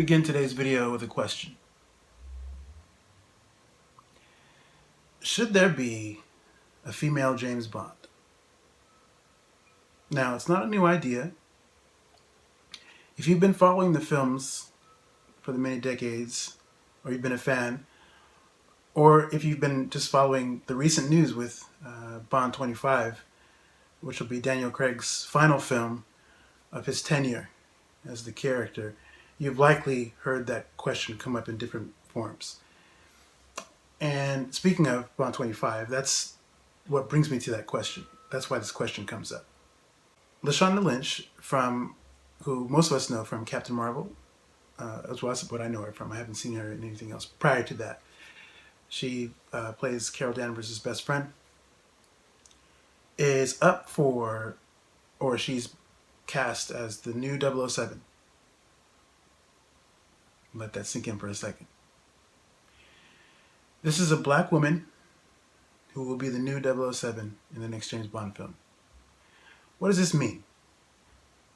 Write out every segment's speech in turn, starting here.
begin today's video with a question. Should there be a female James Bond? Now, it's not a new idea. If you've been following the films for the many decades, or you've been a fan, or if you've been just following the recent news with Bond 25, which will be Daniel Craig's final film of his tenure as the character, you've likely heard that question come up in different forms. And speaking of Bond 25, that's what brings me to that question. That's why this question comes up. Lashana Lynch, who most of us know from Captain Marvel, as well as what I know her from. I haven't seen her in anything else prior to that. She plays Carol Danvers' best friend, is up for, or she's cast as the new 007. Let that sink in for a second. This is a black woman who will be the new 007 in the next James Bond film. What does this mean?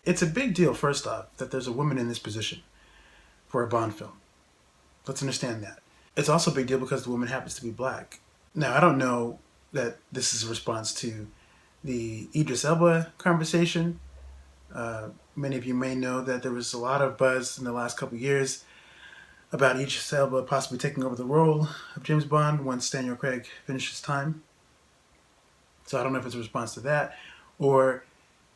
It's a big deal, first off, that there's a woman in this position for a Bond film. Let's understand that. It's also a big deal because the woman happens to be black. Now, I don't know that this is a response to the Idris Elba conversation. Many of you may know that there was a lot of buzz in the last couple of years about Idris Elba possibly taking over the role of James Bond once Daniel Craig finishes time. So I don't know if it's a response to that, or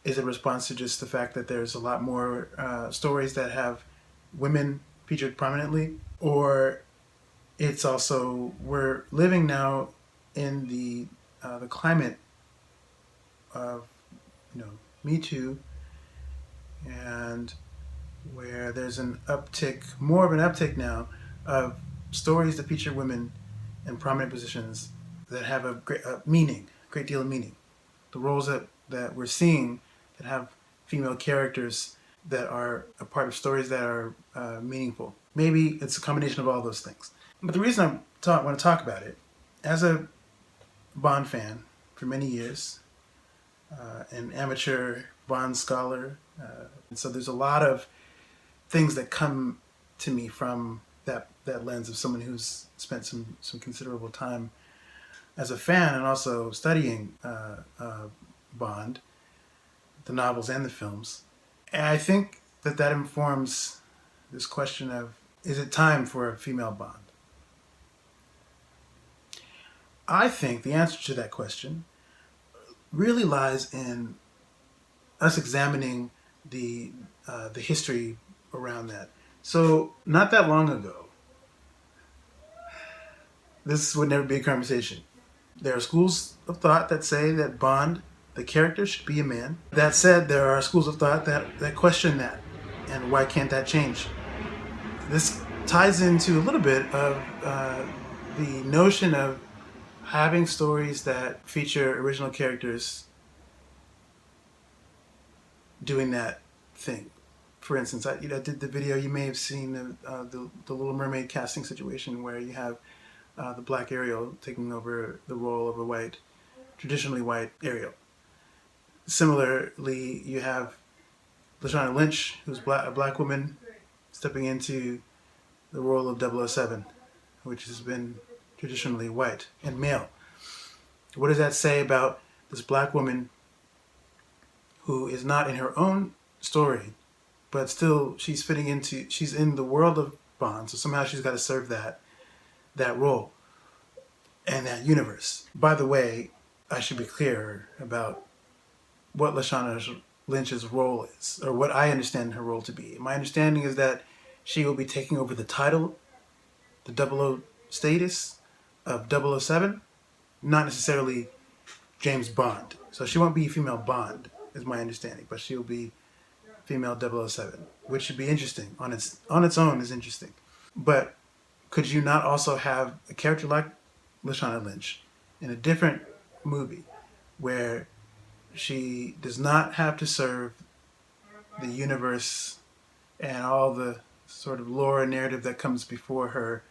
is it a response to just the fact that there's a lot more stories that have women featured prominently, or it's also, we're living now in the climate of, Me Too, and where there's more of an uptick now of stories that feature women in prominent positions that have a great deal of meaning. The roles that we're seeing that have female characters that are a part of stories that are meaningful. Maybe it's a combination of all those things. But the reason I want to talk about it, as a Bond fan for many years, an amateur Bond scholar, and so there's a lot of things that come to me from that lens of someone who's spent some considerable time as a fan and also studying Bond, the novels and the films. And I think that informs this question of, is it time for a female Bond? I think the answer to that question really lies in us examining the history around that. So not that long ago, this would never be a conversation. There are schools of thought that say that Bond, the character, should be a man. That said, there are schools of thought that question that, and why can't that change? This ties into a little bit of the notion of having stories that feature original characters doing that thing. For instance, I did the video, you may have seen the Little Mermaid casting situation where you have the black Ariel taking over the role of a traditionally white Ariel. Similarly, you have Lashana Lynch, who's a black woman, stepping into the role of 007, which has been traditionally white and male. What does that say about this black woman who is not in her own story, but still she's in the world of Bond, so somehow she's got to serve that role and that universe. By the way, I should be clear about what Lashana Lynch's role is, or what I understand her role to be. My understanding is that she will be taking over the title, the 00 status of 007, not necessarily James Bond. So she won't be female Bond, is my understanding, but she'll be female 007, which should be interesting. On its own is interesting. But could you not also have a character like Lashana Lynch in a different movie where she does not have to serve the universe and all the sort of lore and narrative that comes before her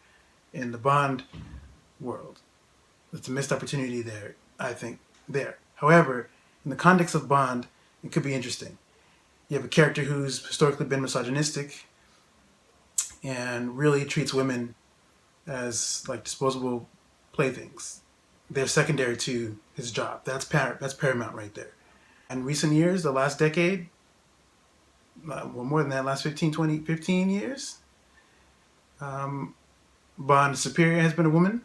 in the Bond world? It's a missed opportunity there, I think, there. However, in the context of Bond, it could be interesting. You have a character who's historically been misogynistic and really treats women as like disposable playthings. They're secondary to his job. That's paramount right there. In recent years, the last decade, well, more than that, last 15 years, Bond Superior has been a woman.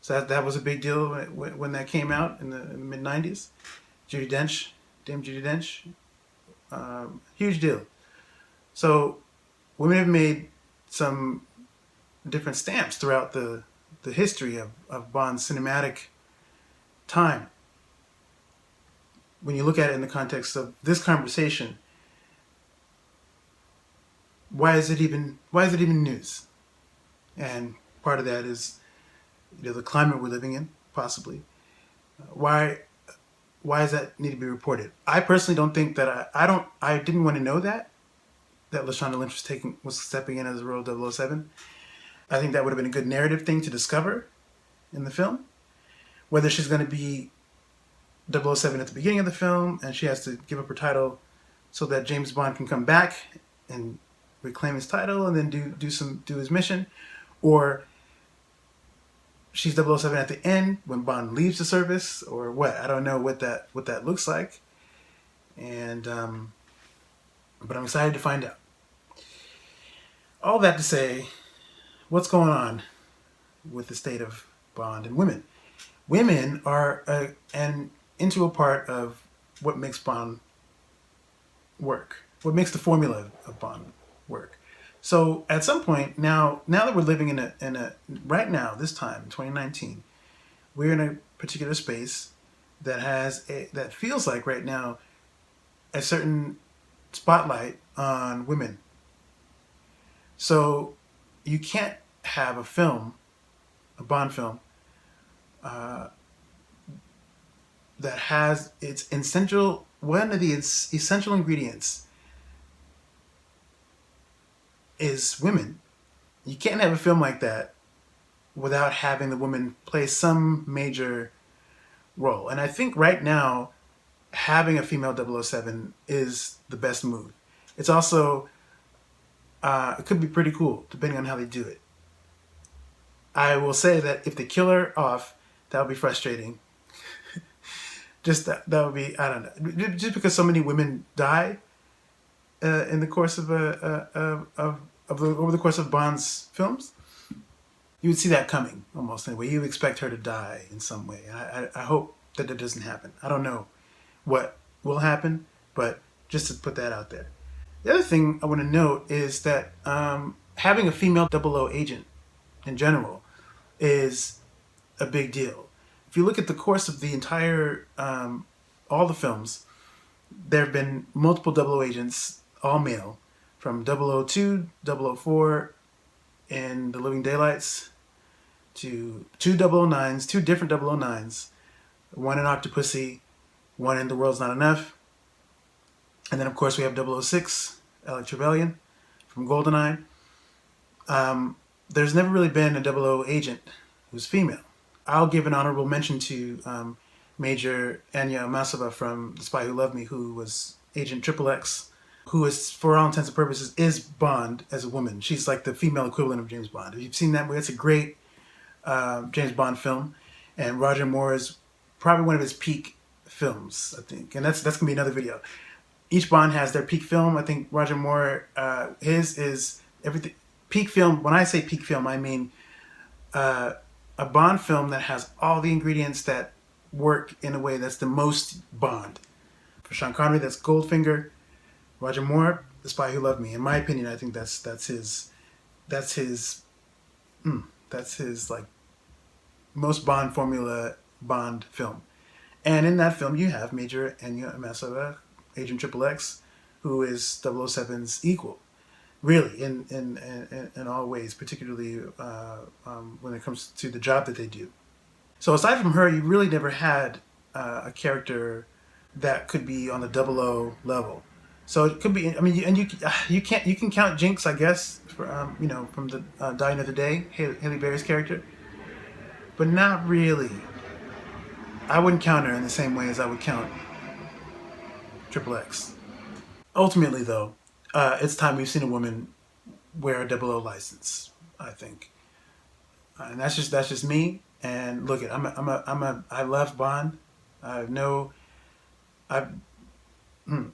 So that was a big deal when that came out in the mid 90s. Judi Dench, Dame Judi Dench, huge deal. So women have made some different stamps throughout the history of Bond's cinematic time. When you look at it in the context of this conversation, why is it even news? And part of that is, the climate we're living in, possibly. Why does that need to be reported? I personally don't think that I didn't want to know that Lashana Lynch was stepping in as a role 007. I think that would have been a good narrative thing to discover in the film. Whether she's going to be 007 at the beginning of the film and she has to give up her title so that James Bond can come back and reclaim his title and then do his mission, or she's 007 at the end when Bond leaves the service, or what. I don't know what that looks like, and but I'm excited to find out. All that to say, what's going on with the state of Bond and women? Women are an integral part of what makes Bond work, what makes the formula of Bond work. So at some point now that we're living in a right now, this time in 2019, we're in a particular space that feels like right now a certain spotlight on women. So you can't have a Bond film, that has one of the essential ingredients is women. You can't have a film like that without having the woman play some major role. And I think right now, having a female 007 is the best move. It's also, it could be pretty cool, depending on how they do it. I will say that if they kill her off, that would be frustrating. Just that would be, I don't know. Just because so many women die in the course of over the course of Bond's films, you would see that coming almost anyway. You would expect her to die in some way. And I hope that doesn't happen. I don't know what will happen, but just to put that out there. The other thing I want to note is that having a female 00 agent in general is a big deal. If you look at the course of the entire, all the films, there have been multiple 00 agents, all male, from 002, 004, in The Living Daylights, to two different 009s, one in Octopussy, one in The World's Not Enough, and then of course we have 006, Alec Trevelyan, from GoldenEye. There's never really been a 00 agent who's female. I'll give an honorable mention to Major Anya Amasova from The Spy Who Loved Me, who was Agent XXX, who is, for all intents and purposes, is Bond as a woman. She's like the female equivalent of James Bond. If you've seen that movie, it's a great James Bond film, and Roger Moore is probably one of his peak films, I think, and that's gonna be another video. Each Bond has their peak film. I think Roger Moore, his is everything peak film. When I say peak film, I mean a Bond film that has all the ingredients that work in a way that's the most Bond. For Sean Connery, that's Goldfinger. Roger Moore, The Spy Who Loved Me. In my opinion, I think that's his like most Bond formula Bond film. And in that film, you have Major Anya Amasova, Agent XXX, who is 007's equal, really, in all ways, particularly when it comes to the job that they do. So aside from her, you really never had a character that could be on the 00 level. So it could be. I mean, you can count Jinx, I guess, for, from the Die Another Day, Halle Berry's character, but not really. I wouldn't count her in the same way as I would count XXX. Ultimately, though, it's time we've seen a woman wear a 00 license, I think. And that's just me. And look, I love Bond. I know, I'm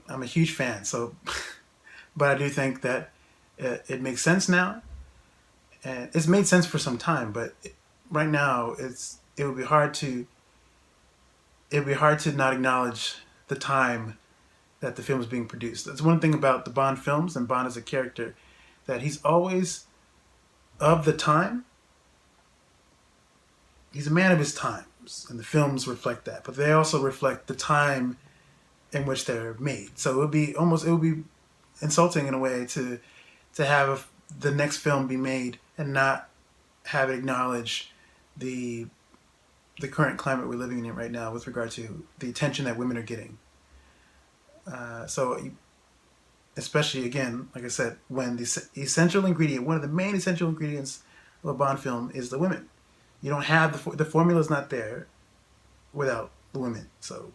a huge fan. So, but I do think that it makes sense now, and it's made sense for some time. But right now, it would be hard to not acknowledge the time that the film is being produced. That's one thing about the Bond films and Bond as a character, that he's always of the time. He's a man of his times, and the films reflect that. But they also reflect the time in which they're made. So it would be insulting in a way to have the next film be made and not have it acknowledge the current climate we're living in right now with regard to the attention that women are getting. So especially, again, like I said, when the essential ingredient, one of the main essential ingredients of a Bond film is the women. You don't have the formula's not there without the women. So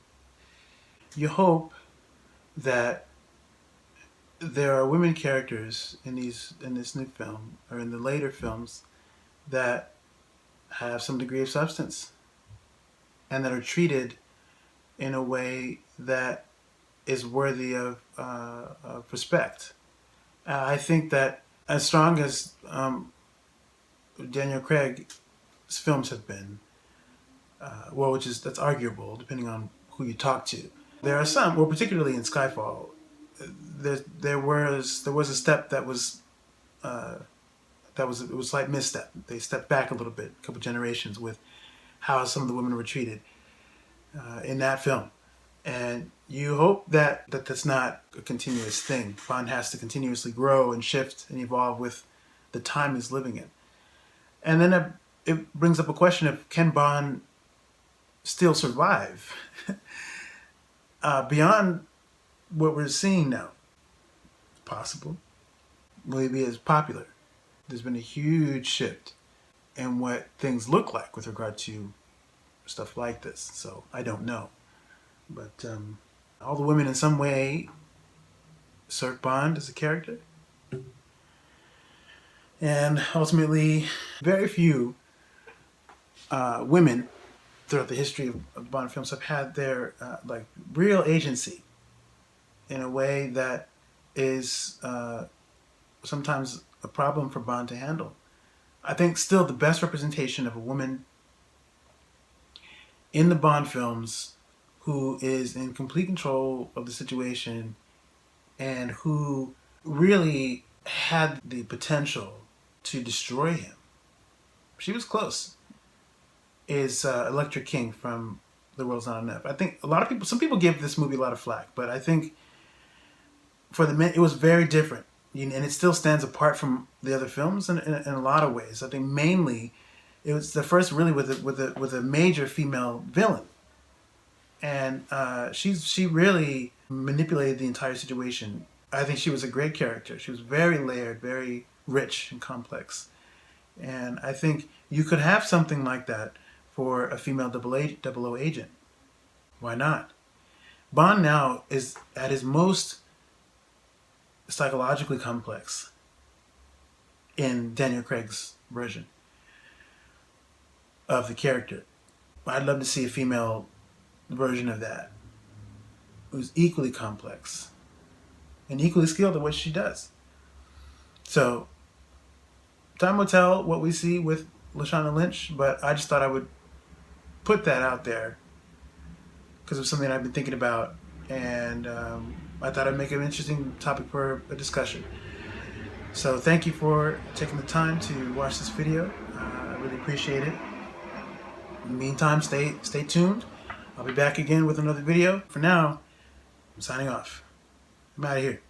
you hope that there are women characters in this new film or in the later films that have some degree of substance and that are treated in a way that is worthy of respect. I think that as strong as Daniel Craig's films have been, that's arguable depending on who you talk to. There are some, well, particularly in Skyfall, there was a step that was it was a slight misstep. They stepped back a little bit, a couple generations, with how some of the women were treated in that film. And you hope that that's not a continuous thing. Bond has to continuously grow and shift and evolve with the time he's living in. And then it brings up a question of, can Bond still survive beyond what we're seeing now? It's possible. Will he be as popular? There's been a huge shift in what things look like with regard to stuff like this. So I don't know. But all the women in some way serve Bond as a character. And ultimately, very few women throughout the history of Bond films have had their real agency in a way that is sometimes a problem for Bond to handle. I think still the best representation of a woman in the Bond films who is in complete control of the situation and who really had the potential to destroy him. She was close. Is Electra King from The World's Not Enough. I think some people give this movie a lot of flack, but I think for the men, it was very different. And it still stands apart from the other films in a lot of ways. I think mainly it was the first really with a major female villain. And she really manipulated the entire situation. I think she was a great character. She was very layered, very rich and complex. And I think you could have something like that for a female 00 agent. Why not? Bond now is at his most psychologically complex in Daniel Craig's version of the character. I'd love to see a female version of that who's equally complex and equally skilled at what she does. So time will tell what we see with Lashana Lynch, but I just thought I would put that out there because it's something I've been thinking about, and I thought I'd make an interesting topic for a discussion. So thank you for taking the time to watch this video. I really appreciate it. In the meantime, stay tuned. I'll be back again with another video. For now, I'm signing off. I'm out of here.